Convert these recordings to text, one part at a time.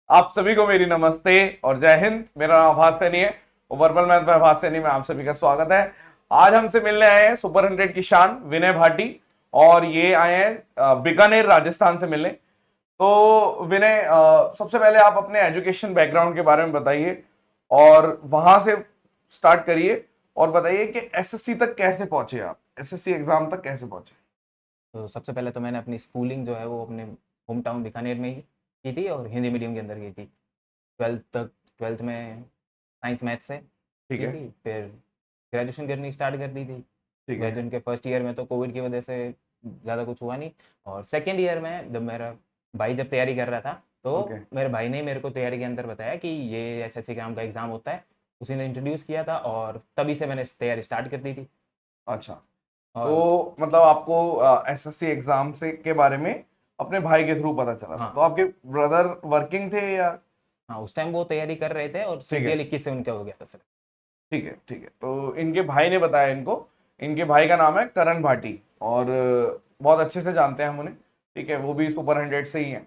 आप सभी को मेरी नमस्ते और जय हिंद। मेरा नाम आभास सैनी है और वर्बल मैथ में आभास सैनी में आप सभी का स्वागत है। आज हमसे मिलने आए हैं सुपर 100 की शान विनय भाटी और ये आए हैं बीकानेर राजस्थान से मिलने। तो विनय, सबसे पहले आप अपने एजुकेशन बैकग्राउंड के बारे में बताइए और वहां से स्टार्ट करिए और बताइए कि एसएससी तक कैसे पहुंचे आप, एसएससी एग्जाम तक कैसे पहुंचे। तो सबसे पहले तो मैंने अपनी स्कूलिंग जो है वो अपने होम टाउन बीकानेर में ही की थी और हिंदी मीडियम के अंदर की थी। 12th तक 12th में साइंस मैथ से ठीक की है। थी। फिर ग्रेजुएशन करनी स्टार्ट कर दी थी। ठीक है। ग्रेजुएशन के फर्स्ट ईयर में तो कोविड की वजह से ज़्यादा कुछ हुआ नहीं। और सेकेंड ईयर में जब मेरा भाई जब तैयारी कर रहा था तो ओके। मेरे भाई ने मेरे को तैयारी के अंदर बताया कि ये एसएससी नाम का एग्ज़ाम होता है। उसी ने इंट्रोड्यूस किया था और तभी से मैंने तैयारी स्टार्ट कर दी थी। अच्छा, और तो मतलब आपको एसएससी एग्जाम से के बारे में अपने भाई के थ्रू पता चला था। हाँ तो आपके ब्रदर वर्किंग थे या? हाँ, उस टाइम वो तैयारी कर रहे थे और ठीक है। सीजीएल 21 से उनका हो गया था सर। ठीक है। ठीक है, तो इनके भाई ने बताया इनको। इनके भाई का नाम है करण भाटी और बहुत अच्छे से जानते हैं हम उन्हें। ठीक है, वो भी सुपर 100 से ही हैं।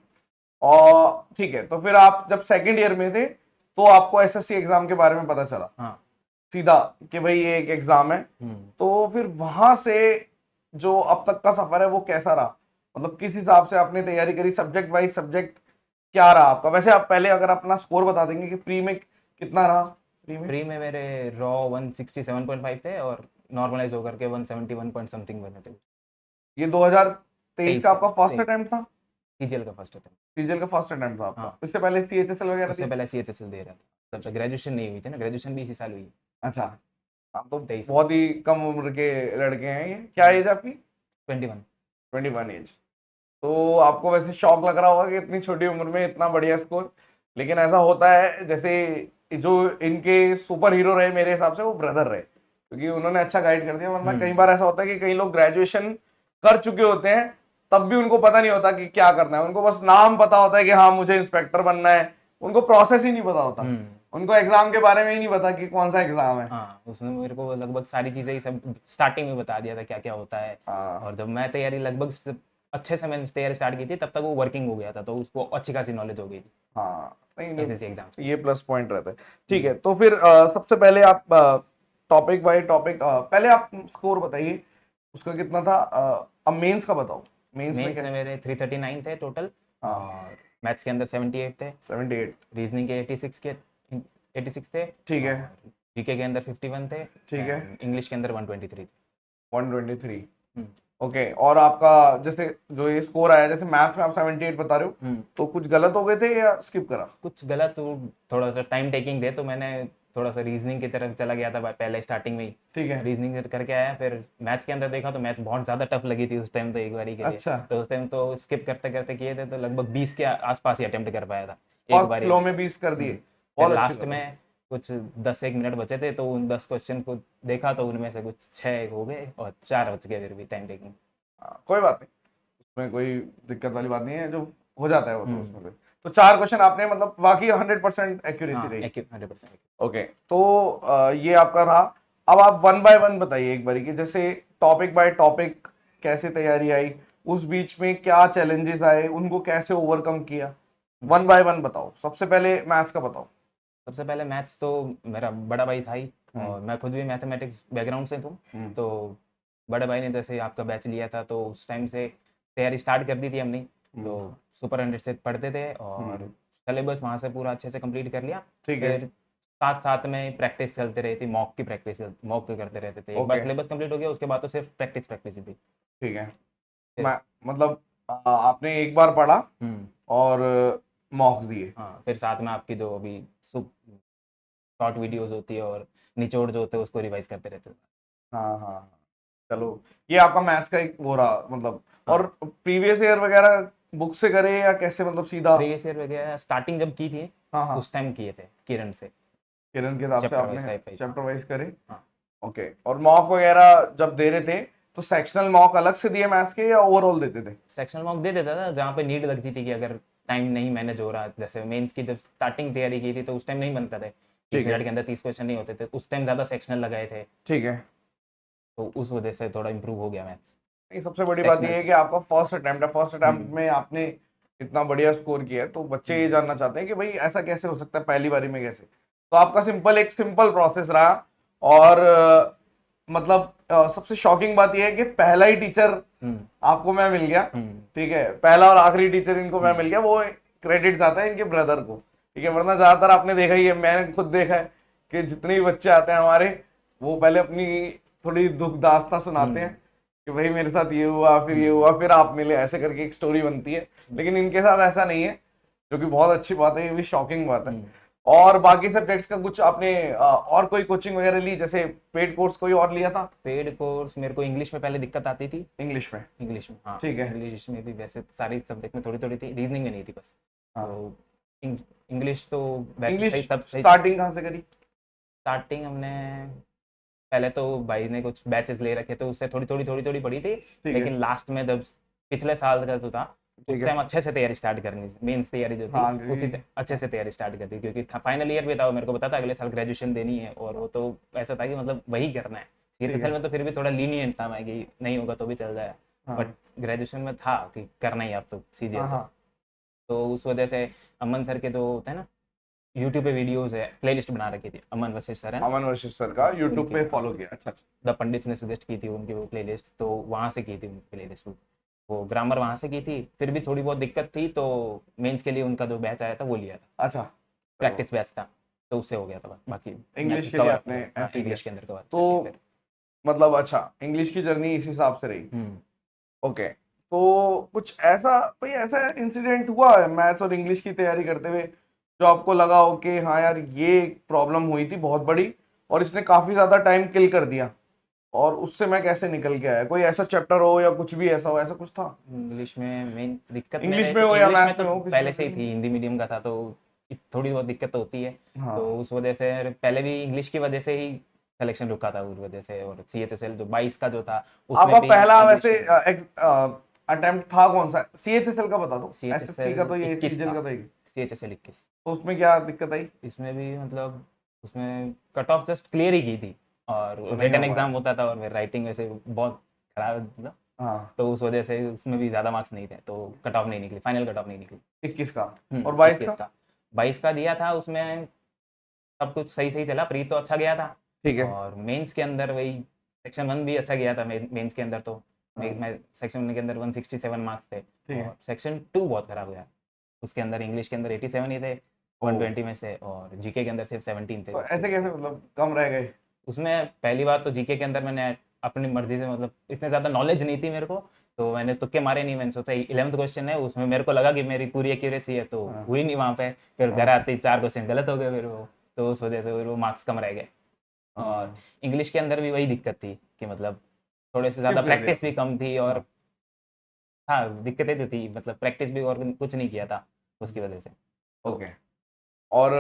और ठीक है, तो फिर आप जब सेकंड ईयर में थे तो आपको एसएससी एग्जाम के बारे में पता चला हाँ। सीधा कि भाई ये एक एग्जाम है। तो फिर वहां से जो अब तक का सफर है वो कैसा रहा, मतलब किस हिसाब से आपने तैयारी करी, सब्जेक्ट वाइज सब्जेक्ट क्या रहा आपका? वैसे आप पहले अगर अपना स्कोर बता देंगे कि प्री में कितना रहा। प्री में प्री में मेरे रॉ 167.5 थे और नॉर्मलाइज होकर के 171 पॉइंट समथिंग बने थे। ये 2023 तेईस का का आपका फर्स्ट अटेम्प्ट था? सीजीएल का फर्स्ट था। सीजीएल का फर्स्ट अटेम्प्ट था आपका? हाँ, इससे पहले सीएचएसएल वगैरह उससे दिया? पहले सीएचएसएल दे रहा था। तब तक ग्रेजुएशन नहीं हुई थी ना, ग्रेजुएशन भी इसी साल हुई। अच्छा, आप तो 23 में। बहुत ही कम उम्र के लड़के हैं। ये क्या एज है आपकी? 21। 21 एज। तो आपको वैसे शौक लग रहा होगा कि इतनी छोटी उम्र में इतना बढ़िया स्कोर, लेकिन ऐसा होता है जैसे जो इनके सुपर हीरो रहे मेरे हिसाब से वो ब्रदर रहे, क्योंकि उन्होंने अच्छा गाइड कर दिया। वरना कई बार ऐसा होता है कि कई लोग ग्रेजुएशन कर चुके होते हैं तब भी उनको पता नहीं होता कि क्या करना है। उनको बस नाम पता होता है कि हाँ मुझे इंस्पेक्टर बनना है, उनको प्रोसेस ही नहीं पता होता। उनको एग्जाम के बारे में ही नहीं पता कि कौन सा एग्जाम है। हाँ, उसने मेरे को लगभग सारी चीज़ें ही सब स्टार्टिंग में बता दिया था क्या क्या होता है। हाँ। और जब मैं तैयारी लगभग अच्छे से मैंने तैयारी स्टार्ट की थी तब तक वो वर्किंग हो गया था, तो उसको अच्छी खासी नॉलेज हो गई थी हाँ, नहीं एसएससी एग्जाम नहीं, की। ये प्लस पॉइंट रहता है। ठीक है, तो फिर सबसे पहले आप टॉपिक बाय टॉपिक पहले आप स्कोर बताइए उसका कितना था। अब मेंस का बताओ, मेंस में मेंस क्या? में मेरे 339 थे टोटल। हाँ, और मैथ्स के अंदर 78 थे। 78। रीजनिंग के 86 थे। ठीक है। और जीके के अंदर 51 थे। ठीक है। एंड इंग्लिश के अंदर 123 थे। 123। हम्म, ओके, और आपका जैसे जो ये स्कोर आया, जैसे मैथ्स में आप 78 बता रहे हो, तो कुछ गलत हो गए थे या स्किप करा? कुछ गलत थोड़ा सा टाइम टेकिंग थे तो मैंने थोड़ा सा रीजनिंग की तरफ चला गया था पहले स्टार्टिंग में ही। ठीक है। रीजनिंग करके आया, फिर मैथ के अंदर देखा तो मैथ बहुत ज़्यादा टफ लगी थी उस टाइम तो एक बारी के लिए। अच्छा, तो उस टाइम तो स्किप करते करते किए थे तो लगभग 20 के आसपास ही अटेम्प्ट कर पाया था एक फर्स्ट बारी फ्लो में। में 20 कर दिए। फिर बहुत अच्छी लास्ट बात है। में कुछ 10 एक मिनट बचे थे तो उन 10 क्वेश्चन को देखा तो उनमें से कुछ 6 हो गए और 4 बच गए फिर भी टाइम टेकिंग। कोई बात नहीं, उसमें कोई दिक्कत वाली बात नहीं है, जो हो जाता है वो तो उसमें से। तो 4 क्वेश्चन आपने मतलब बाकी 100% एक्यूरेसी हाँ, रही। 100%। ओके, तो ये आपका रहा। अब आप वन बाय वन बताइए एक बारी कि जैसे टॉपिक बाय टॉपिक कैसे तैयारी आई, उस बीच में क्या चैलेंजेस आए, उनको कैसे ओवरकम किया। वन बाय वन बताओ। सबसे पहले मैथ्स का बताओ। सबसे पहले मैथ्स तो मेरा बड़ा भाई था ही हम्म। और मैं खुद भी मैथमेटिक्स बैकग्राउंड से हूँ। हम्म। तो बड़े भाई ने जैसे आपका बैच लिया था तो उस टाइम से तैयारी स्टार्ट कर दी थी हमने। तो सुपर 100 से पढ़ते थे और सिलेबस वहाँ से पूरा अच्छे से कंप्लीट कर लिया। ठीक है। फिर साथ साथ में प्रैक्टिस चलते रही थी, मॉक की प्रैक्टिस, मॉक करते रहते थे। एक बार ओके। सिलेबस कंप्लीट हो गया उसके बाद तो सिर्फ प्रैक्टिस प्रैक्टिस ही थी। ठीक है। फिर मैं मतलब आपने एक बार पढ़ा हम्म और मॉक्स दिए। हाँ, फिर साथ में आपकी जो अभी शॉर्ट वीडियोस होती है और निचोड़ जो होते हैं उसको रिवाइज करते रहते थे। हाँ हाँ हाँ। चलो, ये आपका मैथ्स का एक वो रहा मतलब। और हाँ, प्रीवियस ईयर वगैरह बुक से करे या कैसे, मतलब सीधा? प्रीवियस ईयर वगैरह स्टार्टिंग जब की थी हाँ हाँ, उस टाइम किए थे किरण से, किरण के हिसाब से चैप्टर आपने wise type wise. Chapter wise करे। हाँ, ओके, और मॉक वगैरह जब दे रहे थे तो सेक्शनल मॉक अलग से दिए मैथ्स के या ओवरऑल देते थे? सेक्शनल मॉक दे देता था जहाँ पे नीड लगती थी कि अगर टाइम नहीं मैनेज हो रहा, जैसे मेंस की जब स्टार्टिंग तैयारी की थी तो उस टाइम नहीं बनता थे, तीस ठीक है। मिनट के अंदर 30 क्वेश्चन नहीं होते थे, उस टाइम ज़्यादा सेक्शनल लगाए थे। ठीक है। तो उस वजह से थोड़ा इंप्रूव हो गया मैथ्स नहीं, सबसे बड़ी बात यह सेक्शनल है से। कि आपका फर्स्ट अटेम्प्ट है। फर्स्ट अटेम्प्ट में आपने इतना बढ़िया स्कोर किया है, तो बच्चे ये जानना चाहते हैं कि भाई ऐसा कैसे हो सकता है पहली बारी में कैसे। तो आपका एक सिंपल प्रोसेस रहा। और मतलब सबसे शॉकिंग बात यह है कि पहला ही टीचर आपको मैं मिल गया, ठीक है, पहला और आखिरी टीचर इनको मैं मिल गया, वो क्रेडिट आता है इनके ब्रदर को, ठीक है। वरना ज्यादातर आपने देखा ही है, मैंने खुद देखा है कि जितने भी बच्चे आते हैं हमारे, वो पहले अपनी थोड़ी दुख दास्ता सुनाते हैं कि भाई मेरे साथ ये हुआ, फिर ये हुआ, फिर आप मिले, ऐसे करके एक स्टोरी बनती है। लेकिन इनके साथ ऐसा नहीं है, जो कि बहुत अच्छी बात है, ये भी शॉकिंग बात है। और बाकी सब्जेक्ट्स का कुछ आपने और कोई कोचिंग वगैरह ली, जैसे पेड कोर्स कोई और लिया था? पेड कोर्स मेरे को इंग्लिश में पहले दिक्कत आती थी। इंग्लिश में? इंग्लिश में, हाँ। ठीक है। इंग्लिश में भी वैसे सारी सब्जेक्ट में थोड़ी थोड़ी थी, रीजनिंग में नहीं थी बस। हाँ। तो इंग्लिश तो वैसे इंग्लिश सही, सब सही। स्टार्टिंग कहाँ से करी? स्टार्टिंग हमने पहले तो भाई ने कुछ बैचेस ले रखे थे, उससे थोड़ी थोड़ी थोड़ी थोड़ी पढ़ी थी। है। लेकिन लास्ट में जब पिछले साल का जो था, उस ठीक है। टाइम अच्छे से तैयारी स्टार्ट करनी थी, मेंस तैयारी जो थी हाँ, उसी अच्छे से तैयारी स्टार्ट कर दी, क्योंकि फाइनल ईयर भी था, वो मेरे को पता था अगले साल ग्रेजुएशन देनी है, और वो तो ऐसा था कि मतलब वही करना है। सीएचएसएल में तो फिर भी थोड़ा लीनियंट था मैं कि नहीं होगा तो भी चल जाए, बट ग्रेजुएशन में था कि करना ही आप तो सीजीएल। तो उस वजह से अमन सर के जो होते हैं ना, यूट्यूब पे वीडियोस है, प्लेलिस्ट बना रखी थी, अमन वशिष्ठ सर है ना, अमन वशिष्ठ सर का यूट्यूब पे फॉलो किया? अच्छा अच्छा। द पंडित ने सजेस्ट की थी उनकी वो प्लेलिस्ट, तो वहाँ से की थी उनकी प्लेलिस्ट। वो ग्रामर वहाँ से की थी, फिर भी थोड़ी बहुत दिक्कत थी, तो मेंस के लिए उनका जो बैच आया था वो लिया था। अच्छा, प्रैक्टिस बैच था, तो उससे हो गया था बाकी इंग्लिश के लिए आपने ऐसे इंग्लिश के अंदर कवर तो मतलब अच्छा, इंग्लिश की जर्नी इस हिसाब से रही। ओके, तो कुछ ऐसा कोई ऐसा इंसिडेंट हुआ है मैथ्स और इंग्लिश की तैयारी करते हुए जो आपको लगा हो कि हाँ यार ये प्रॉब्लम हुई थी बहुत बड़ी और इसने काफी ज्यादा टाइम किल कर दिया, और उससे मैं कैसे निकल के आया? कोई ऐसा चैप्टर हो या कुछ भी ऐसा हो, ऐसा कुछ था? इंग्लिश में मेन दिक्कत इंग्लिश में हो या इंग्लिश में मैथ्स तो में हो, किसी पहले में से ही भी? थी, हिंदी मीडियम का था, तो थोड़ी बहुत दिक्कत तो होती है। हाँ। तो उस वजह से पहले भी इंग्लिश की वजह से ही सिलेक्शन रुका था उस वजह से, और सीएचएसएल जो 22 का जो था उसमें आपका भी पहला इंग्लिश वैसे अटेम्प्ट था कौन सा? सीएचएसएल का बता दो, एसएससी का सीएचएसएल तो ये 21 सीजीएल था, का तो एक। सीएचएसएल 21। तो उसमें क्या दिक्कत आई? इसमें भी मतलब उसमें कट ऑफ जस्ट क्लियर ही की थी, और तो नहीं रिटन हो एग्जाम पाया। होता था, और मेरी राइटिंग वैसे बहुत खराब था, हाँ। तो उस वजह से उसमें भी ज़्यादा मार्क्स नहीं थे, तो कट ऑफ नहीं निकली, फाइनल कट ऑफ नहीं निकली। 21 का और 22 21 का? का 22 का दिया था, उसमें सब कुछ सही सही चला, प्री तो अच्छा गया था, ठीक है। और मेंस के अंदर वही सेक्शन 1 भी अच्छा गया था, मेंस के अंदर तो मैं सेक्शन 1 के अंदर 167 मार्क्स थे, और सेक्शन 2 बहुत खराब गया, उसके अंदर इंग्लिश के अंदर 87 ही थे 120 में से, और जीके के अंदर सिर्फ 17 थे। तो ऐसे कैसे मतलब कम रह गए? उसमें पहली बात तो जीके के अंदर मैंने अपनी मर्जी से, मतलब इतने ज़्यादा नॉलेज नहीं थी मेरे को, तो मैंने तुक्के मारे नहीं, मैंने सोचा 11th क्वेश्चन है, उसमें मेरे को लगा कि मेरी पूरी एक्यूरेसी है, तो हुई नहीं वहाँ पे, फिर घर आते ही 4 क्वेश्चन गलत हो गए फिर वो, तो उस वजह से फिर वो मार्क्स कम रह गए। और इंग्लिश के अंदर भी वही दिक्कत थी कि मतलब थोड़े से ज़्यादा प्रैक्टिस भी कम थी, और हाँ दिक्कतें तो थी, मतलब प्रैक्टिस भी और कुछ नहीं किया था उसकी वजह से। ओके। और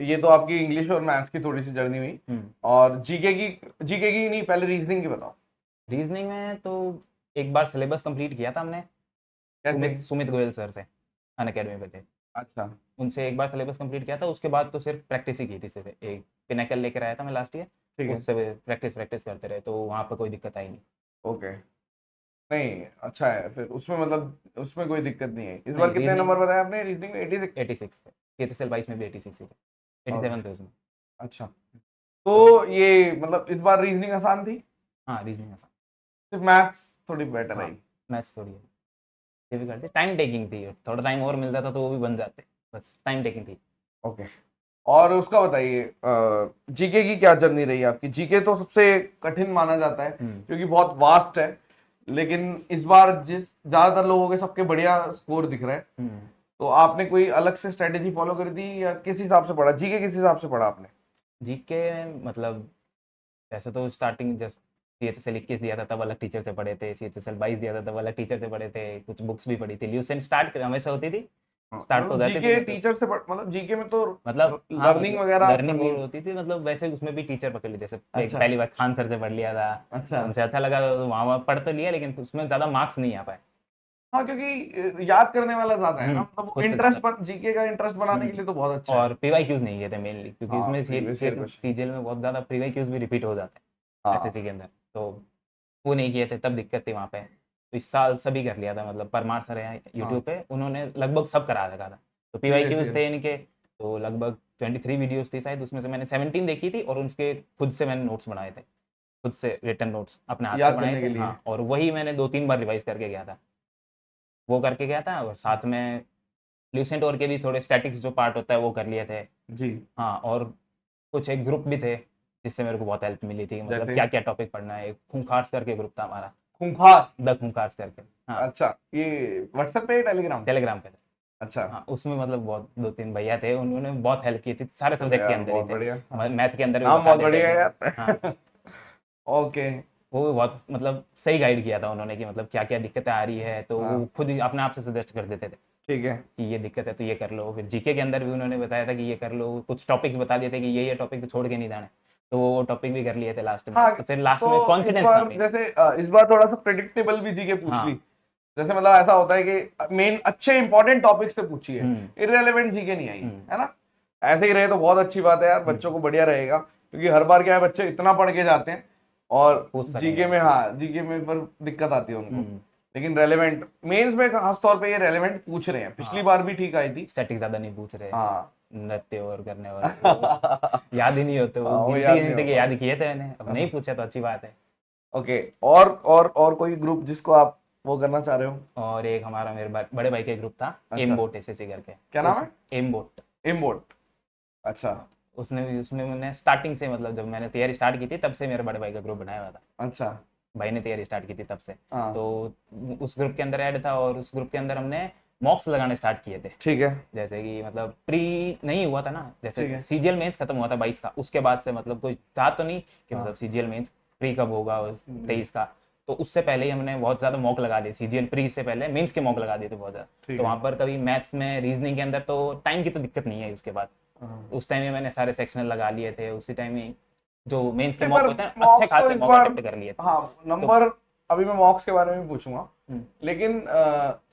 ये तो आपकी इंग्लिश और मैथ्स की थोड़ी सी जर्नी हुई, और जीके की नहीं, पहले रीजनिंग की बताओ। रीजनिंग में तो एक बार सिलेबस कंप्लीट किया था हमने, सुमित गोयल सर से, अन अकेडमी पे थे। अच्छा। उनसे एक बार सिलेबस कंप्लीट किया था, उसके बाद तो सिर्फ प्रैक्टिस ही की थी, सिर्फ एक पिनेकल लेकर आया था मैं लास्ट ईयर, ठीक है। उससे प्रैक्टिस प्रैक्टिस करते रहे, तो वहाँ पर कोई दिक्कत आई नहीं। ओके, नहीं अच्छा है फिर उसमें, मतलब उसमें कोई दिक्कत नहीं है। इस नहीं, बार कितने नंबर बताए आपने रीजनिंग में? 86? 86 थे, सीएचएसएल 22 में भी 86 ही थे, 87 थे उसमें। अच्छा, तो ये मतलब इस बार रीजनिंग आसान थी? हाँ रीजनिंग आसान, सिर्फ मैथ्स थोड़ी बेटर हाँ आई? मैथ्स थोड़ी डिफिकल्ट थी, टाइम टेकिंग थी, थोड़ा टाइम और मिल जाता तो वो भी बन जाते, बस टाइम टेकिंग थी। ओके। और उसका बताइए, जीके की क्या जर्नी रही आपकी? जीके तो सबसे कठिन माना जाता है क्योंकि बहुत वास्ट है, लेकिन इस बार जिस ज्यादातर लोगों के सबके बढ़िया स्कोर दिख रहा है, तो आपने कोई अलग से स्ट्रेटेजी फॉलो कर दी या किस हिसाब से पढ़ा? जीके किस हिसाब से पढ़ा आपने? जीके मतलब वैसे तो स्टार्टिंग जब सीएचएसएल 21 दिया था तब अलग टीचर से पढ़े थे, सीएचएसएल 22 दिया था तब अलग टीचर से पढ़े थे, कुछ बुक्स भी पढ़ी थी, ल्यूसेंट स्टार्ट हमेशा होती थी, स्टार्ट तो जाती जीके थी टीचर से मतलब जीके में तो मतलब लर्निंग वगैरह लर्निंग करनी। होती थी, मतलब वैसे उसमें भी टीचर पकड़ ली, जैसे अच्छा। पहली बार खान सर से पढ़ लिया था, अच्छा। उनसे अच्छा लगा तो वहाँ पढ़ तो लिया, लेकिन उसमें ज़्यादा मार्क्स नहीं आ पाए। हाँ, क्योंकि याद करने वाला ज्यादा है ना, मतलब खुद से इंटरेस्ट ज़्यादा। जीके का इंटरेस्ट बनाने के लिए तो बहुत अच्छा है। और पीवाईक्यूज नहीं किए थे मेनली, क्योंकि हाँ, उसमें previous year question। सीजीएल में बहुत ज़्यादा पीवाईक्यूज भी रिपीट हो जाते हैं हाँ। एसएससी के अंदर, तो वो नहीं किए थे, तब दिक्कत थी वहाँ पे। तो इस साल सभी कर लिया था, मतलब परमार सर है यूट्यूब पे, उन्होंने लगभग सब करा रखा था। तो PYQs थे इनके, तो लगभग 23 वीडियोस थी शायद, उसमें से मैंने 17 देखी थी और उसके खुद से मैंने नोट्स बनाए थे, खुद से रिटन नोट्स अपने हाथ से याद बनाए करने थे। के लिए। हाँ, और वही मैंने 2-3 बार रिवाइज करके गया था, वो करके गया था। और साथ में ल्यूसेंट और के भी थोड़े स्टैटिक्स जो पार्ट होता है वो कर लिए थे। जी। हाँ, और कुछ एक ग्रुप भी थे जिससे मेरे को बहुत हेल्प मिली थी, मतलब जैसे? क्या क्या टॉपिक पढ़ना है। खूंखार्स करके ग्रुप था हमारा, खूंखार? द खूंखार्स करके। हाँ, अच्छा, ये व्हाट्सएप पे, टेलीग्राम? टेलीग्राम पे था। अच्छा। हाँ, उसमें मतलब बहुत 2-3 भैया थे, उन्होंने बहुत हेल्प की थी, सारे चलो सब्जेक्ट के यार, अंदर ही बहुत थे। बढ़िया। हाँ, मैथ के अंदर भी नाम बता बहुत देते बढ़िया है थे। हाँ, यार। ओके। वो भी बहुत मतलब सही गाइड किया था उन्होंने कि मतलब क्या क्या दिक्कतें आ रही है, तो वो हाँ, खुद ही अपने आप से सजेस्ट कर देते थे ठीक है। कि ये दिक्कत है तो ये कर लो। फिर जीके के अंदर भी उन्होंने बताया था कि ये कर लो, कुछ टॉपिक्स बता दिए थे कि ये टॉपिक तो छोड़ के नहीं जाना है, तो वो टॉपिक भी कर लिए थे लास्ट में। हाँ, तो फिर लास्ट में तो इस कॉन्फिडेंस था बार मेन। जैसे इस बार थोड़ा सा प्रिडिक्टेबल भी जीके पूछ ली। हाँ। जैसे मतलब ऐसा होता है कि मेन अच्छे इंपॉर्टेंट टॉपिक से पूछी है, हम्म। इररेलेवेंट जीके नहीं आई, हम्म। है ना? ऐसे ही रहे तो बहुत अच्छी बात है यार, बच्चों को बढ़िया रहेगा, क्योंकि हर बार क्या है, बच्चे इतना पढ़ के जाते हैं और पूछ सकेंगे जीके में, बस। हाँ, जीके में पर दिक्कत आती है उनको। हम्म। लेकिन रेलेवेंट मेंस में खास तौर पे ये रेलेवेंट पूछ रहे हैं, पिछली हाँ, बार भी ठीक आई थी। स्टैटिक ज्यादा नहीं पूछ रहे, हाँ। नृत्य और करने वाले वो याद ही नहीं होते, वो वो गिनती याद नहीं गिनती हो के याद पाते। किए थे मैंने, अब नहीं पूछा तो अच्छी बात है। ओके। और कोई ग्रुप जिसको आप वो करना चाह रहे हो? और एक हमारा मेरे बड़े भाई का ग्रुप था, अच्छा, एम बोट SSC करके। क्या नाम उस है? एम बोट, इम्बोट? अच्छा। उसने भी, उसमें मैंने स्टार्टिंग से, मतलब जब मैंने तैयारी स्टार्ट की थी तब से मेरे बड़े भाई का ग्रुप बनाया हुआ था। अच्छा। भाई ने तैयारी स्टार्ट की थी तब से, हाँ, तो उस ग्रुप के अंदर ऐड था, और उस ग्रुप के अंदर हमने मॉक्स लगाने स्टार्ट किए थे। ठीक है। जैसे कि मतलब प्री नहीं हुआ था ना, जैसे ठीक है। CGL मेंस खत्म हुआ था 22 का, उसके बाद से मतलब कोई था तो नहीं कि हाँ। मतलब CGL मेंस प्री कब होगा 23 का। तो उससे पहले ही हमने बहुत ज्यादा मॉक लगा दिए, CGL प्री से पहले मेंस के मॉक लगा दिए थे बहुत ज्यादा। ठीक तो है। वहां पर कभी मैथ्स में, रीजनिंग के अंदर तो टाइम की तो दिक्कत नहीं है उसके बाद। हाँ। उस टाइम में मैंने सारे सेक्शनल लगा लिए थे, उसी टाइम में जो मेंस के नहीं, मॉक पर होते हैं अच्छे मॉक्स तो खासे इस मॉक बार, अटेम्प्ट कर लिए थे। हाँ, तो नंबर, अभी मैं मॉक्स के बारे में पूछूंगा, हम्म। लेकिन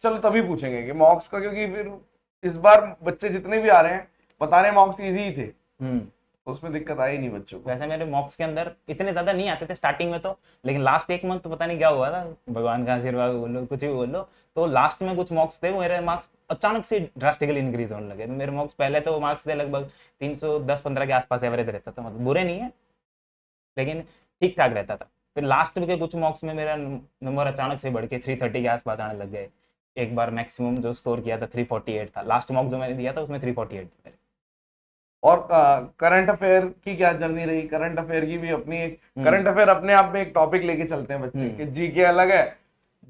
चलो तभी पूछेंगे कि मॉक्स का, क्योंकि फिर इस बार बच्चे जितने भी आ रहे हैं बता रहे हैं मॉक्स इजी ही थे, हम्म। तो उसमें दिक्कत आई नहीं बच्चों को। वैसे मेरे मॉक्स के अंदर इतने ज्यादा नहीं आते थे स्टार्टिंग में तो, लेकिन लास्ट एक मंथ तो पता नहीं क्या हुआ था, भगवान का आशीर्वाद बोलो कुछ भी बोलो, तो लास्ट में कुछ मॉक्स थे, वो मेरे मार्क्स अचानक से ड्रास्टिकली इंक्रीज होने लगे। मेरे मॉक्स पहले तो मार्क्स थे लगभग 310-15 के आसपास एवरेज रहता था, मतलब बुरे नहीं है लेकिन ठीक ठाक रहता था। फिर लास्ट के कुछ मॉक्स में मेरा नंबर अचानक से बढ़ के 330 के आसपास आने लग गए। एक बार मैक्सिमम जो स्कोर किया था 348 था, लास्ट मॉक जो मैंने दिया था उसमें 348 था मेरे। और करंट अफेयर की क्या जर्नी रही? करंट अफेयर की भी अपनी एक, हम्म। करंट अफेयर अपने आप में एक टॉपिक लेके चलते हैं बच्चे कि जीके अलग है,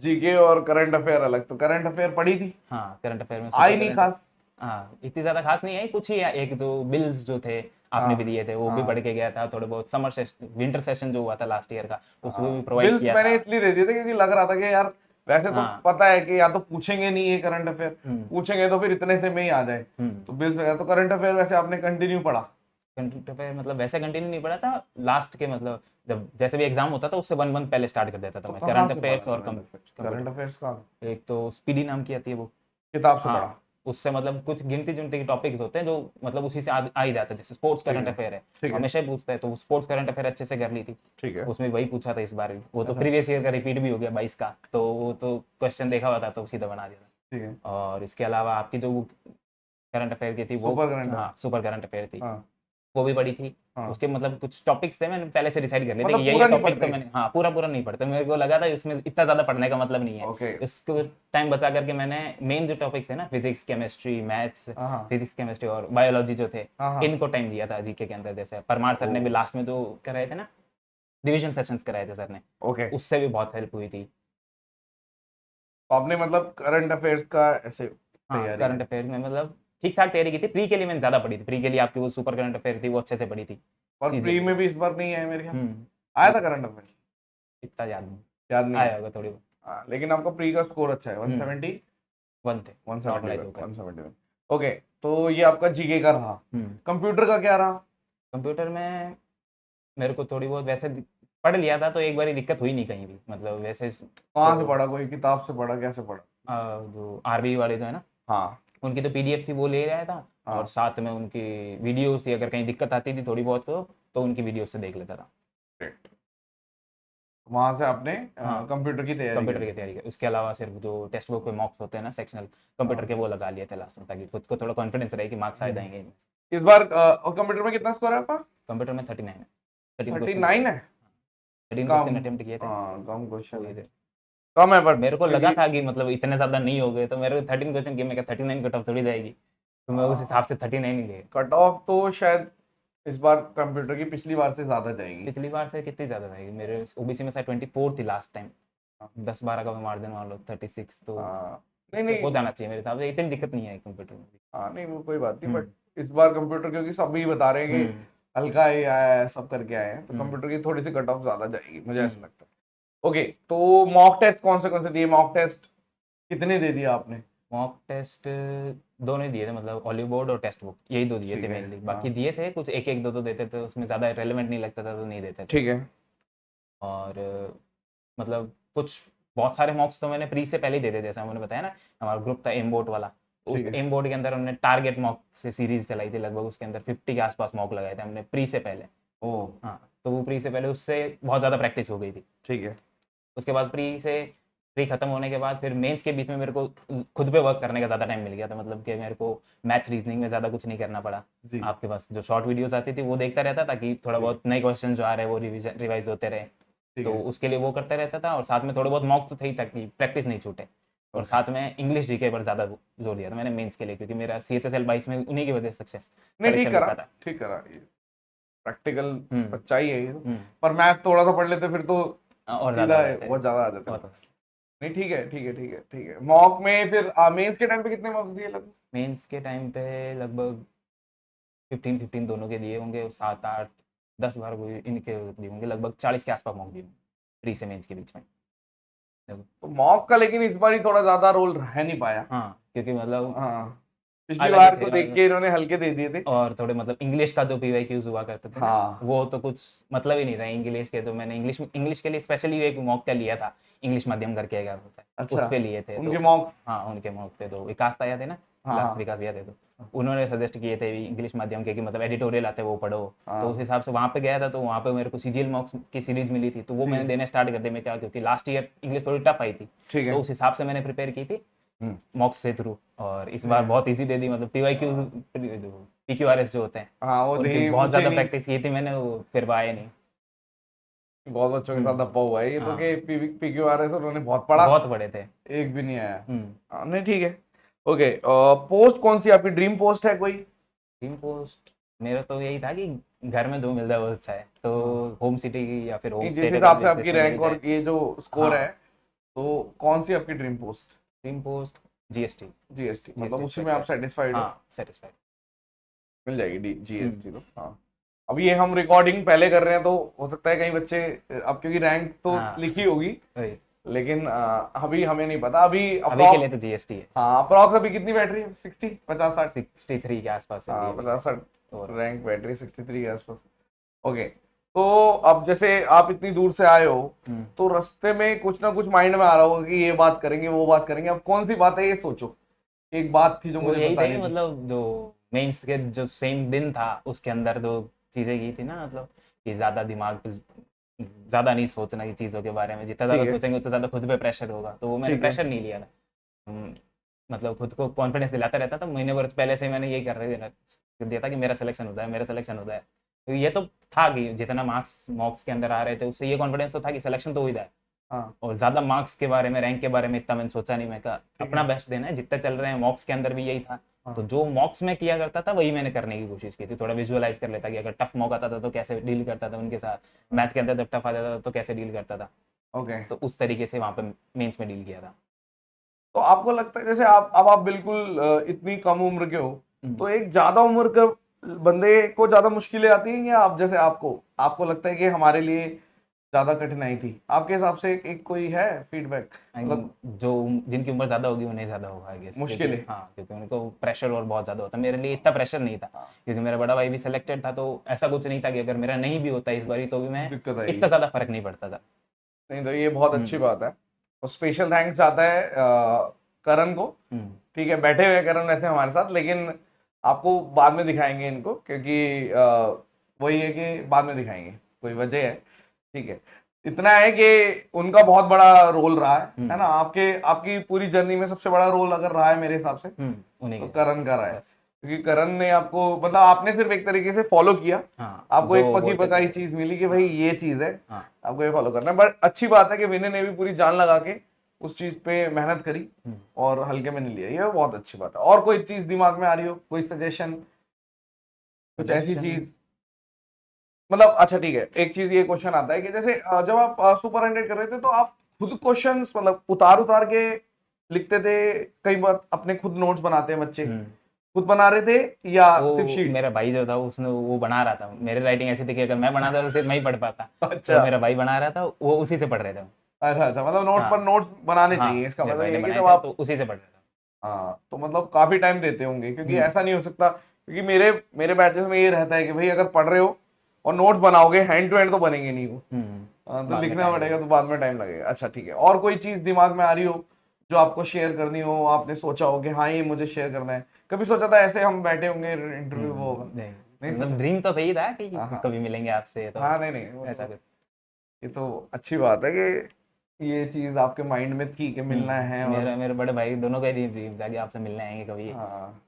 जीके और करंट अफेयर अलग। तो करंट अफेयर पढ़ी थी? हाँ, करंट अफेयर में सुपर आई नहीं करंट। खास? हाँ, इतनी ज्यादा खास नहीं आई, कुछ ही एक दो बिल्स जो थे आपने भी हाँ। दिए थे वो भी हाँ। पढ़ के गया था, थोड़े बहुत समर सेशन, विंटर सेशन जो हुआ था लास्ट ईयर का उसको भी प्रोवाइड बिल्स किया मैंने था। इसलिए दे दिए थे क्योंकि लग रहा था कि यार वैसे तो हाँ। पता है कि या तो पूछेंगे नहीं ये करंट अफेयर, हम्म। पूछेंगे तो फिर इतने से में ही आ जाए, हम्म। तो बिल्स वगैरह। तो करंट अफेयर वैसे आपने कंटिन्यू पढ़ा? करंट अफेयर मतलब वैसे कंटिन्यू नहीं पढ़ा था, लास्ट के मतलब जब जैसे भी एग्जाम होता था उससे 1 मंथ पहले स्टार्ट कर देता था तो मैं कहाँ करंट से पढ़ा अफेयर्स और current affairs? Current computer. Affairs का एक तो स्पीडी नाम की आती है वो। किताब से हाँ, पढ़ा? उससे मतलब कुछ गिनती जुनती के टॉपिक्स होते हैं जो मतलब उसी से आ ही जाता है, जैसे स्पोर्ट्स ठीक करंट है। अफेयर है ठीक तो है। हमेशा ही पूछता है, तो स्पोर्ट्स करंट अफेयर अच्छे से कर ली थी। ठीक है। उसमें वही पूछा था इस बार भी, वो तो अच्छा। प्रीवियस ईयर का रिपीट भी हो गया 22 का, तो वो तो क्वेश्चन देखा हुआ था तो सीधा बना दिया ठीक है। था। और इसके अलावा आपकी जो करंट अफेयर की थी वो, सुपर करंट है? हाँ सुपर करंट अफेयर थी, हाँ। वो भी पढ़ी थी। हाँ, उसके मतलब कुछ टॉपिक्स थे मैंने पहले से डिसाइड कर लिए थे कि मतलब ये पूरा नहीं टॉपिक तो पढ़ते? मैंने, हाँ पूरा पूरा नहीं पढ़ता, मेरे को लगा था इसमें इतना ज्यादा पढ़ने का मतलब नहीं है। ओके। इसको टाइम बचा करके मैंने मेन जो टॉपिक थे ना, फिजिक्स केमिस्ट्री मैथ्स, हाँ। हाँ। फिजिक्स केमिस्ट्री और बायोलॉजी जो थे, हाँ। हाँ। इनको टाइम दिया था जीके के अंदर। जैसे परमार सर ने भी ओ, लास्ट में जो कराए थे ना, रिविजन सेशंस कराए थे सर ने, ओके। उससे भी बहुत हेल्प हुई थी। तो आपने मतलब करंट अफेयर्स का ऐसे हाँ, तैयारी करंट करी? अफेयर में मतलब ठीक ठाक तैयारी की थी। प्री के लिए मैंने ज्यादा पढ़ी थी, प्री के लिए आपकी वो सुपर करंट अफेयर थी वो अच्छे से पढ़ी थी, और सीजीएल प्री के में लिए। भी इस बार नहीं आया मेरे ख्याल? आया प्री था करंट अफेयर? इतना याद नहीं, याद नहीं आया है? होगा थोड़ी बहुत। हाँ, लेकिन आपका प्री का स्कोर अच्छा है, हम्म। 170? 1 थे, 170? नॉर्मलाइज होकर। 171? ओके। तो ये आपका जीके का रहा। हम्म। कंप्यूटर का क्या रहा? कंप्यूटर में मेरे को थोड़ी बहुत वैसे पढ़ लिया था, तो एक बारी दिक्कत हुई नहीं कहीं भी, मतलब वैसे कहाँ से तो पढ़ा? कोई किताब से पढ़ा, कैसे पढ़ा? जो आरबीआई वाले जो है ना, हाँ। उनकी तो पीडीएफ थी वो ले रहा था, और हाँ। साथ में उनकी वीडियोस थी, अगर कहीं दिक्कत आती थी थोड़ी बहुत तो उनकी वीडियोस से देख लेता था। ग्रेट। वहां से आपने हाँ, कंप्यूटर की तैयारी कंप्यूटर की। की तैयारी की। उसके अलावा सिर्फ जो टेक्स्ट बुक पे मॉक्स होते हैं ना सेक्शनल, कंप्यूटर के वो लगा लिए थे लास्ट में, ताकि खुद को थोड़ा कॉन्फिडेंस रहे कि मार्क्स शायद हम्म। आएंगे। इस बार और कंप्यूटर में कितना स्कोर है आपका? कंप्यूटर में 39 है, 13 क्वेश्चन 39 है। 13 कम। क्वेश्चन अटेम्प्ट किए थे। हाँ, कम तो क्वेश्चन है। ये थे। कम है बट मेरे को लगा क्योंकि था कि मतलब इतने ज्यादा नहीं हो गए, तो मेरे को 13 क्वेश्चन किए, मैं क्या 39 कट ऑफ थोड़ी जाएगी, तो मैं उस हिसाब से 39 ही लिए। कट ऑफ तो शायद इस बार कंप्यूटर की पिछली बार से ज्यादा जाएगी। पिछली बार से कितनी ज्यादा जाएगी? मेरे ओबीसी में शायद 24 थी लास्ट टाइम, 10-12 का मैं मार्जिन मान लो 36, तो हाँ, नहीं उससे नहीं। हो जाना चाहिए मेरे हिसाब से, इतनी दिक्कत नहीं है कंप्यूटर में भी। हाँ, नहीं वो कोई बात नहीं, बट हम्म इस बार कंप्यूटर क्योंकि सभी बता रहे हैं कि हम्म हल्का ही आया है, सब करके आए हैं, तो हम्म कंप्यूटर की थोड़ी सी कट ऑफ ज्यादा जाएगी, मुझे ऐसा हम्म। लगता है। ओके, तो मॉक टेस्ट कौन से दिए? मॉक टेस्ट कितने दे दिए आपने? मॉक टेस्ट दोनों ही दिए थे, मतलब ऑलिव बोर्ड और टेक्स्ट बुक, यही दो दिए ठीक थे है। मेनली। हाँ, बाकी दिए थे कुछ, एक एक दो दो देते थे, उसमें ज़्यादा रेलेवेंट नहीं लगता था तो नहीं देते थे। ठीक है। और मतलब कुछ बहुत सारे मॉक्स तो मैंने प्री से पहले ही दे दिए, जैसा मैंने बताया ना, हमारा ग्रुप था एम बोर्ड वाला, तो उस ठीक है। एम बोर्ड के अंदर हमने टारगेट मॉक से सीरीज चलाई थी लगभग, उसके अंदर 50 के आसपास मॉक लगाए थे हमने प्री से पहले। ओ, हाँ, तो वो प्री से पहले उससे बहुत ज़्यादा प्रैक्टिस हो गई थी। ठीक है। उसके बाद प्री खत्म होने के बाद फिर मेंस के बीच में मेरे को खुद पे वर्क करने का ज़्यादा टाइम मिल गया था, मतलब कि मेरे को मैथ्स रीजनिंग में ज़्यादा कुछ नहीं करना पड़ा। जी। आपके पास जो शॉर्ट वीडियोस आती थी वो देखता रहता, ताकि थोड़ा ठीक है। बहुत नए क्वेश्चन जो आ रहे हैं वो रिवाइज होते रहे, ठीक तो है। उसके लिए वो करता रहता था। और साथ में थोड़े बहुत मॉक तो थे ही, ताकि प्रैक्टिस नहीं छूटे। और ओके। साथ में इंग्लिश जीके पर ज़्यादा जोर दिया था मैंने मेंस के लिए, क्योंकि मेरा CHSL 22 में उन्हीं की वजह से सक्सेस नहीं, ठीक सिलेक्शन करा। रुका था। ठीक करा, ये प्रैक्टिकल हम्म सच्चाई है ये तो। हम्म। पर मैथ्स थोड़ा सा पढ़ लेते फिर तो और ज़्यादा सीधा आ जाते बहुत ज्यादा आ जाते बहुत। हैं। नहीं, ठीक है, ठीक है, ठीक है, ठीक है। मॉक में फिर मेंस के टाइम पे कितने मार्क्स दिए लगभग? मेंस के टाइम पे लगभग 15-15 दोनों के दिए होंगे, 7-8-10 बार कोई इनके दिए होंगे, लगभग 40 के आसपास मॉक दिए होंगे प्री से मेंस के बीच में। तो मॉक का लेकिन इस बार ही थोड़ा ज्यादा रोल रह नहीं पाया। हाँ, क्योंकि मतलब हाँ, पिछली अलग ही बार थे को देख के इन्होंने हल्के दे दिए थे। और थोड़े मतलब इंग्लिश का जो PYQs हुआ करते थे ना, हाँ। वो तो कुछ मतलब ही नहीं था इंग्लिश के। तो मैंने इंग्लिश के लिए स्पेशली एक मॉक का लिया था, इंग्लिश माध्यम करके एक होता है, अच्छा, उस पे लिए थे उनके तो। मॉक। हाँ, उनके मॉक थे, तो विकास ताया थे ना, हाँ, लास्ट हाँ, विकास भैया थे, तो उन्होंने सजेस्ट किए थे इंग्लिश माध्यम के, कि मतलब एडिटोरियल आते हैं वो पढ़ो। तो उस हाँ। हिसाब से वहाँ पे गया था, तो वहाँ पे मेरे को CGL मॉक्स की सीरीज मिली थी, तो वो ठीक मैंने है। देने स्टार्ट कर दिए। मैं क्या, क्योंकि लास्ट ईयर इंग्लिश थोड़ी टफ आई थी, ठीक तो है। उस हिसाब से मैंने प्रिपेयर की थी हम्म। मॉक्स से थ्रू। और इस ठीक बार है। बहुत इजी दे दी, मतलब PYQs, PQRS जो होते हैं हाँ, वो उनकी नहीं बहुत पूछे ज़्यादा नहीं। प्रैक्टिस की थी मैंने, वो फिर पाए नहीं। बहुत बच्चों के साथ हम्म, धप्पा हुआ है ये तो, कि हाँ, PQRS उन्होंने बहुत पढ़ा, बहुत बड़े थे। एक भी नहीं आया। हम्म। हाँ, नहीं, ठीक है। ओके, पोस्ट कौन सी आपकी ड्रीम पोस्ट है कोई? टीम पोस्ट मेरा तो यही था कि घर में जो मिल जाए वो अच्छा है, तो हाँ, होम सिटी की या फिर होम नहीं, जिस स्टेट अगर हिसाब से आपकी जैसे मिल रैंक और जाए। ये जो स्कोर है, हाँ, तो कौन सी आपकी dream post? Team post GST, GST, मतलब GST उसी में आप इंस्पेक्टर। सेटिस्फाइड हो? हाँ, सेटिस्फाइड। मिल जाएगी हम्म, जीएसटी तो। हाँ, अब ये हम रिकॉर्डिंग पहले कर रहे हैं, तो हो सकता है कई बच्चे, अब क्योंकि रैंक तो हाँ लिखी होगी, वही, लेकिन अभी हमें नहीं पता अभी अभी के लिए अप्रॉक्स। तो GST है। हाँ, अप्रॉक्स अभी कितनी बैटरी है? 60, 50, 60? 63 के आसपास चल रही हाँ, है अभी। 50, 60 और रैंक बैटरी, 63 के आसपास। ओके, तो अब जैसे आप इतनी दूर से आए हो, तो रास्ते में कुछ ना कुछ माइंड में आ रहा होगा कि ये बात करेंगे, वो बात करेंगे। अब कौन सी बात है ये सोचो। एक बात थी जो वो मुझे यही थे, बतानी थी। मतलब जो मेंस के जो सेम दिन था उसके अंदर जो चीज़ें की थी ना, मतलब कि ज़्यादा दिमाग पे ज़्यादा नहीं सोचना की चीज़ों के बारे में, जितना ज़्यादा ठीक है। सोचेंगे उतना ज़्यादा खुद पे प्रेशर होगा, तो वो मैंने ठीक है। प्रेशर नहीं लिया था। मतलब खुद को कॉन्फिडेंस दिलाता रहता था, महीने भर पहले से मैंने यही कर दिया था कि मेरा सिलेक्शन होता है, मेरा सिलेक्शन होता है। तो ये तो था कि जितना मार्क्स मॉक्स के अंदर आ रहे थे उससे ये कॉन्फिडेंस तो था कि सिलेक्शन तो हो ही जाए। हाँ, और ज़्यादा मार्क्स के बारे में, रैंक के बारे में इतना मैंने सोचा नहीं। मैं कहा ठीक अपना है। बेस्ट देना है, जितना चल रहे हैं मॉक्स के अंदर भी यही था। हाँ, तो जो मॉक्स में किया करता था वही मैंने करने की कोशिश की थी, थोड़ा विजुअलाइज कर लेता कि अगर टफ मॉक आता था तो कैसे डील करता था उनके साथ, मैथ के अंदर जब टफ आ जाता था तो कैसे डील करता था। ओके। तो उस तरीके से वहाँ पे मेंस में डील किया था। तो आपको लगता है जैसे आप बिल्कुल इतनी कम उम्र के हो, तो एक ज्यादा उम्र के बंदे को ज्यादा मुश्किलें आती हैं, या आप जैसे आपको आपको लगता है कि हमारे लिए ज्यादा कठिनाई थी? आपके हिसाब से एक कोई है फीडबैक, आई मतलब मीन जो जिनकी उम्र ज़्यादा होगी उन्हें ज़्यादा होगा आई गेस, क्योंकि मुश्किलें? हाँ, क्योंकि उनको प्रेशर और बहुत ज़्यादा होता है। मेरे लिए इतना प्रेशर नहीं था, हाँ, क्योंकि मेरा बड़ा भाई भी सिलेक्टेड था, तो ऐसा कुछ नहीं था कि अगर मेरा नहीं भी होता इस बारी तो भी मैं दिक्कत आएगी? इतना ज़्यादा फर्क नहीं पड़ता था। नहीं, तो ये बहुत अच्छी हम्म बात है। और स्पेशल थैंक्स जाता है करण को। हम्म ठीक है, बैठे हुए हैं करण ऐसे हमारे साथ, लेकिन आपको बाद में दिखाएंगे इनको, क्योंकि वही है कि बाद में दिखाएंगे, कोई वजह है। ठीक है। इतना है कि उनका बहुत बड़ा रोल रहा है ना, आपके आपकी पूरी जर्नी में सबसे बड़ा रोल अगर रहा है मेरे हिसाब से उन्हीं तो के करण का रहा है, बस। क्योंकि करण ने आपको मतलब आपने सिर्फ एक तरीके से फॉलो किया, हाँ, आपको जो एक पकी बोलते पकाई थे। चीज मिली कि भाई ये चीज है, हाँ। आपको ये फॉलो करना है। बट अच्छी बात है कि विनय ने भी पूरी जान लगा के उस चीज पे मेहनत करी और हल्के में नहीं लिया, ये बहुत अच्छी बात है। और कोई चीज दिमाग में आ रही हो, कोई सजेशन, कुछ ऐसी Suggestion? चीज, मतलब अच्छा ठीक है, एक चीज ये क्वेश्चन आता है कि जैसे जब आप सुपर 100 कर रहे थे तो आप खुद क्वेश्चंस मतलब उतार उतार के लिखते थे, कई बार अपने खुद नोट्स बनाते हैं बच्चे, खुद बना रहे थे या सिर्फ वो शीट्स? मेरा भाई जो था उसने वो बना रहा था, मेरी राइटिंग ऐसी थी कि अगर मैं बनाता तो सिर्फ मैं ही पढ़ पाता। अच्छा तो मेरा भाई बना रहा था, वो उसी से पढ़ रहे थे। अच्छा अच्छा, मतलब नोट्स हाँ पर नोट्स बनाने चाहिए, हाँ, इसका मेरे मतलब भाई ये ने है कि बनाए जब थे आप, तो उसी से पढ़ रहा था। हाँ तो मतलब काफी टाइम देते होंगे, क्योंकि हम्म। ऐसा नहीं हो सकता, क्योंकि मेरे मेरे बैचेस में ये रहता है कि भाई अगर पढ़ रहे हो और नोट्स बनाओगे हैंड टू हैंड तो बनेंगे नहीं वो, हाँ, तो बाद में लिखना टाइम पड़ेगा, लगेगा। तो बाद में टाइम लगेगा। अच्छा ठीक है, और कोई चीज दिमाग में आ रही हो जो आपको शेयर करनी हो, आपने सोचा हो कि हाँ ये मुझे शेयर करना है, कभी सोचा था ऐसे हम बैठे होंगे इंटरव्यू वो होगा? नहीं, नहीं मतलब सोचा? ड्रीम तो यही था कि हाँ हाँ कभी मिलेंगे आपसे, तो हाँ, नहीं नहीं, वो ऐसा तो कुछ। ये तो अच्छी बात है कि ये चीज आपके माइंड में थी कि मिलना है। और मेरा मेरे बड़े भाई दोनों का ही ड्रीम था कि आपसे मिलने आएंगे कभी। हाँ,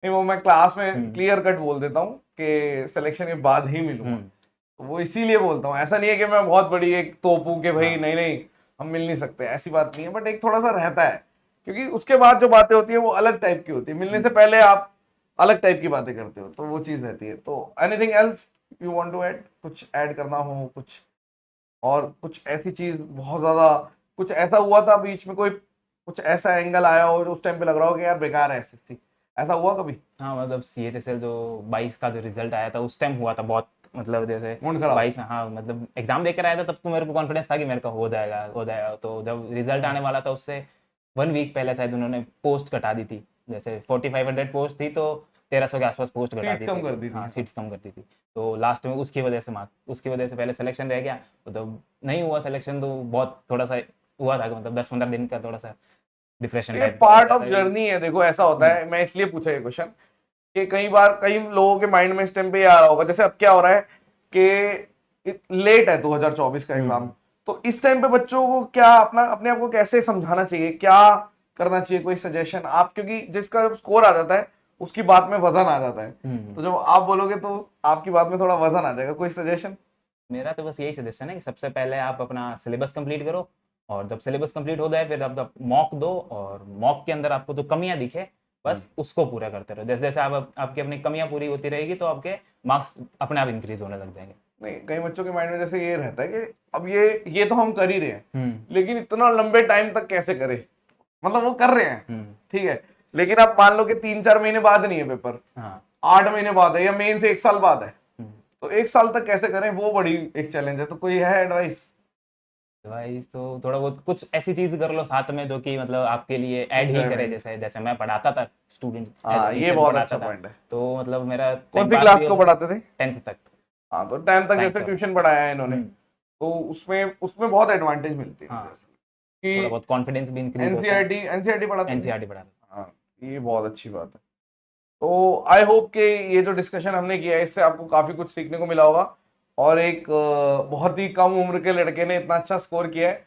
नहीं वो मैं क्लास में हम्म। क्लियर कट बोल देता हूँ कि सिलेक्शन के बाद ही मिलूंगा, हम्म। तो वो इसीलिए बोलता हूँ, ऐसा नहीं है कि मैं बहुत बड़ी एक तोप हूँ कि भाई हाँ। नहीं नहीं हम मिल नहीं सकते, ऐसी बात नहीं है, बट एक थोड़ा सा रहता है, क्योंकि उसके बाद जो बातें होती है वो अलग टाइप की होती है, मिलने से पहले आप अलग टाइप की बातें करते हो, तो वो चीज रहती है। तो anything else you want to add, कुछ ऐड करना हो कुछ, और कुछ ऐसी चीज बहुत ज्यादा, कुछ ऐसा हुआ था बीच में, कोई कुछ ऐसा एंगल आया हो जो उस टाइम पे लग रहा हो कि यार बेकार है एसएससी, ऐसा हुआ कभी? हाँ, मतलब CHSL जो 22 का जो रिजल्ट आया था उस टाइम हुआ था बहुत, मतलब जैसे मूड खराब? 22 में, हाँ मतलब एग्जाम देकर आया था तब तो मेरे को कॉन्फिडेंस था कि मेरे का हो जाएगा हो जाएगा। तो जब रिजल्ट आने वाला था उससे 1 वीक पहले शायद उन्होंने पोस्ट घटा दी थी, जैसे 4500 पोस्ट थी तो 1300 के आसपास पोस्ट घटा सीट्स दी कम थी। कर दी थी, हाँ, हाँ। सीट्स कम कर दी थी। तो लास्ट में उसकी वजह से उसकी वजह से पहले सिलेक्शन रह गया, तो जब नहीं हुआ सिलेक्शन तो बहुत थोड़ा सा हुआ था कि मतलब 10-15 दिन का थोड़ा सा डिप्रेशन ये टाइप का हो पार्ट गया ऑफ था कि। जर्नी है, देखो ऐसा होता है, मैं इसलिए पूछा ये क्वेश्चन कि कई बार कई लोगों के माइंड में इस टाइम पे ये आ रहा होगा, जैसे अब क्या हो रहा है कि लेट है 2024 का एग्जाम, तो इस टाइम पे बच्चों को क्या अपना अपने आप को कैसे समझाना चाहिए, क्या करना चाहिए, कोई सजेशन आप, क्योंकि जिसका जब स्कोर आ जाता है उसकी बात में वजन आ जाता है, तो जब आप बोलोगे तो आपकी बात में थोड़ा वजन आ जाएगा, कोई सजेशन? मेरा तो बस यही सजेशन है कि सबसे पहले आप अपना सिलेबस कंप्लीट करो, और जब सिलेबस कंप्लीट हो जाए फिर आप मॉक दो, और मॉक के अंदर आपको जो कमियां दिखे बस उसको पूरा करते रहो। जैसे जैसे आप आपकी अपनी कमियां पूरी होती रहेगी तो आपके मार्क्स अपने आप इंक्रीज होने लग जाएंगे। नहीं, कई बच्चों के माइंड में जैसे ये रहता है कि अब ये तो हम कर ही रहे हैं, हम्म। लेकिन इतना लंबे टाइम तक कैसे करें, मतलब वो कर रहे हैं हम्म। ठीक है, लेकिन आप मान लो कि 3-4 महीने बाद नहीं है पेपर, हाँ। 8 महीने बाद है, या मेन से 1 साल बाद है, हम्म। तो 1 साल तक कैसे करें, वो बड़ी एक चैलेंज है, तो कोई है एडवाइस? भाई तो थोड़ा बहुत कुछ ऐसी चीज कर लो साथ में जो कि मतलब आपके लिए ऐड ही करे, एंजॉयमेंट, जैसे जैसे मैं पढ़ाता था स्टूडेंट एज अ हाँ ये टीचर बहुत पढ़ाता अच्छा था, पॉइंट है। तो मतलब मेरा कौन टाइम सी पास क्लास भी को होता। पढ़ाते थे? 10th तक हाँ तो 10 तक साइंस जैसे का। ट्यूशन पढ़ाया है इन्होंने, तो उसमें उसमें बहुत एडवांटेज मिलती है मुझे हाँ, ऐसा थोड़ा कि बहुत कॉन्फिडेंस भी इंक्रीज होता है। एनसीईआरटी पढ़ाते थे? एनसीईआरटी पढ़ाता हाँ, ये बहुत अच्छी बात है। तो आई होप कि ये जो डिस्कशन हमने किया है इससे आपको काफी कुछ सीखने को मिला होगा, और एक बहुत ही कम उम्र के लड़के ने इतना अच्छा स्कोर किया है,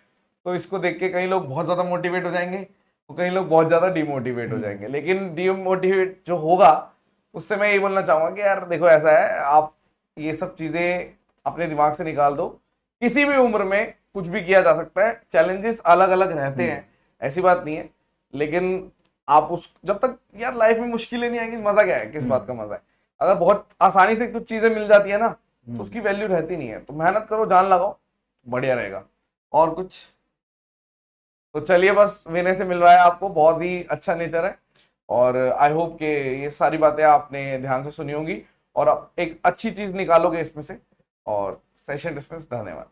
तो इसको देख के कई लोग बहुत ज्यादा मोटिवेट हो जाएंगे, तो कई लोग बहुत ज्यादा डिमोटिवेट हो जाएंगे, लेकिन डिमोटिवेट जो होगा उससे मैं ये बोलना चाहूंगा कि यार देखो ऐसा है, आप ये सब चीजें अपने दिमाग से निकाल दो, किसी भी उम्र में कुछ भी किया जा सकता है, चैलेंजेस अलग अलग रहते हैं, ऐसी बात नहीं है, लेकिन आप उस जब तक यार लाइफ में मुश्किलें नहीं आएंगी, मजा क्या है, किस बात का मजा है? अगर बहुत आसानी से कुछ चीजें मिल जाती है ना, तो उसकी वैल्यू रहती नहीं है, तो मेहनत करो, जान लगाओ, बढ़िया रहेगा। और कुछ? तो चलिए, बस विनय से मिलवाया आपको, बहुत ही अच्छा नेचर है, और आई होप कि ये सारी बातें आपने ध्यान से सुनी होंगी और आप एक अच्छी चीज निकालोगे इसमें से। और सेशन डिस्मिस, धन्यवाद।